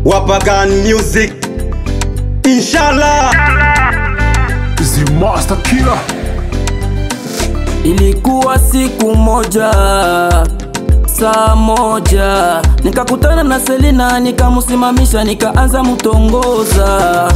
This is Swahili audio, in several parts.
Wapagan Music, inshallah. The Master Killer. Ilikuwa siku moja, saa moja, nikakutana na Selina, nikamusimamisha, nikaanza mutongoza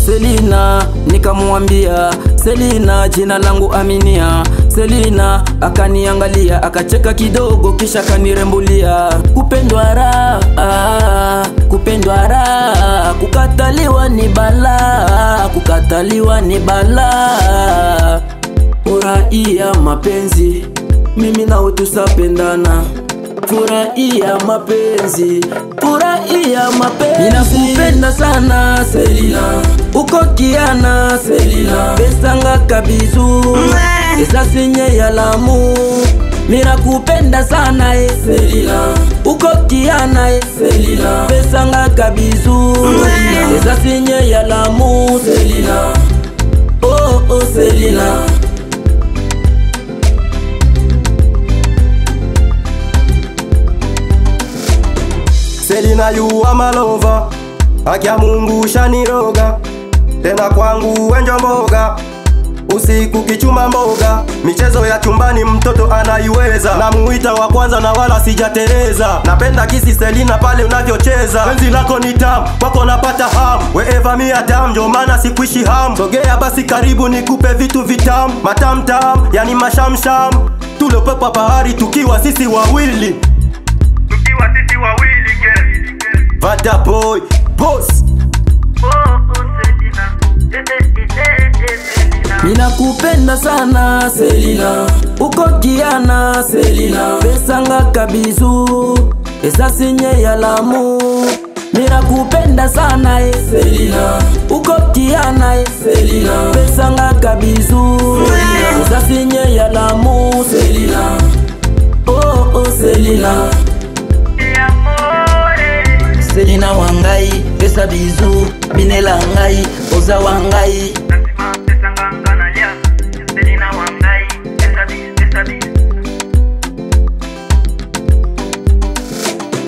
Selina. Nikamuambia Selina, jina langu Aminia. Selina akaniangalia, akacheka kidogo, kisha kanirembulia. Kupendwa raha, kupendwa raha, kukataliwa ni balaa, kukataliwa ni balaa. Furahia mapenzi, mimi nawe tusapendana. Furahia mapenzi, furahia mapenzi. Ninakupenda sana Selina, uko kiana Selina, besanga kabizu esa sinye ya Lamu. Ninakupenda sana Selina, uko kiana Selina, besanga kabizu esa sinye ya Lamu Selina. Oh oh Selina. Selina you are my lover, akia Mungu shaniroga, tena kwangu wenjo mboga, usiku kichuma mboga, michezo ya chumbani mtoto anaiweza, na muita wa kwanza na wala sijatereza. Napenda kisi Selina pale unavyocheza, penzi lako ni tamu, kwako napata hamu, wherever me adam, ndio maana sikuishi hamu. Sogea basi karibu nikupe vitu vitamu, matamtam, yani mashamsham, tulopepa bahari tukiwa sisi wawili. Vada boy, boss. Ninakupenda sana Selina, uko kiana Selina, besanga kabizu esa sinye ya Lamu. Ninakupenda sana Selina, uko kiana Selina, besanga kabizu esa sinye ya Lamu Selina. Oh oh Selina. Selina wangai, pesa bizu, binela ngai, oza wangai. Selina wangai, pesa bizu.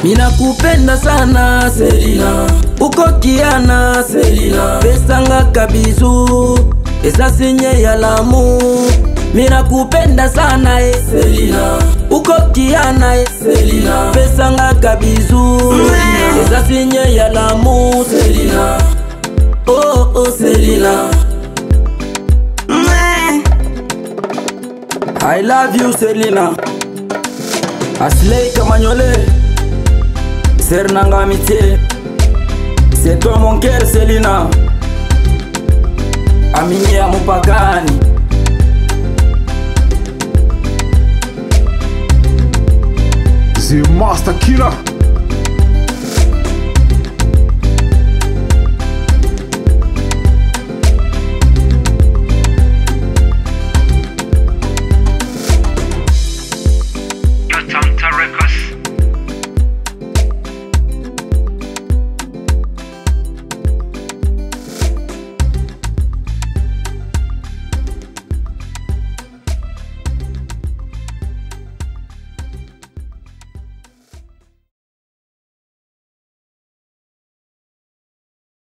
Ninakupenda sana Selina, uko kiana Selina, besanga kabizu esa sinye ya Lamu. Ninakupenda sana Selina, uko kiana Selina, besanga kabizu esa sinye ya Lamu Selina. Oh oh Selina. I love you Selina. Asley Kamanyole, Sernanga amitié, c'est toi mon cœur Selina. Aminia Mupagani. The Master Killer.